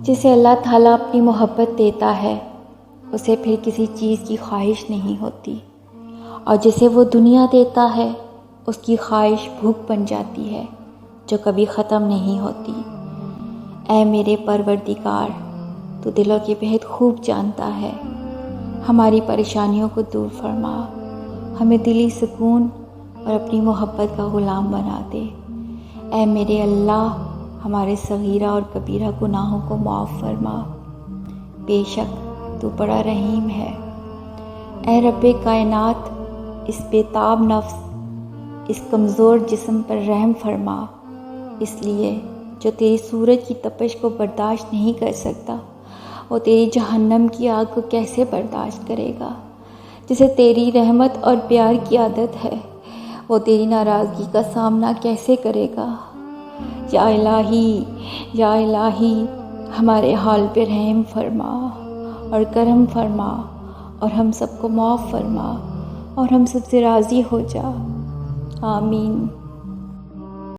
جسے اللہ تعالیٰ اپنی محبت دیتا ہے اسے پھر کسی چیز کی خواہش نہیں ہوتی، اور جسے وہ دنیا دیتا ہے اس کی خواہش بھوک بن جاتی ہے جو کبھی ختم نہیں ہوتی۔ اے میرے پروردگار، تو دلوں کی بہت خوب جانتا ہے، ہماری پریشانیوں کو دور فرما، ہمیں دلی سکون اور اپنی محبت کا غلام بنا دے۔ اے میرے اللہ، ہمارے صغیرہ اور کبیرہ گناہوں کو معاف فرما، بے شک تو بڑا رحیم ہے۔ اے رب کائنات، اس بے تاب نفس، اس کمزور جسم پر رحم فرما، اس لیے جو تیری سورج کی تپش کو برداشت نہیں کر سکتا وہ تیری جہنم کی آگ کو کیسے برداشت کرے گا؟ جسے تیری رحمت اور پیار کی عادت ہے وہ تیری ناراضگی کا سامنا کیسے کرے گا؟ یا الہی، یا الہی، ہمارے حال پہ رحم فرما اور کرم فرما اور ہم سب کو معاف فرما اور ہم سب سے راضی ہو جا۔ آمین۔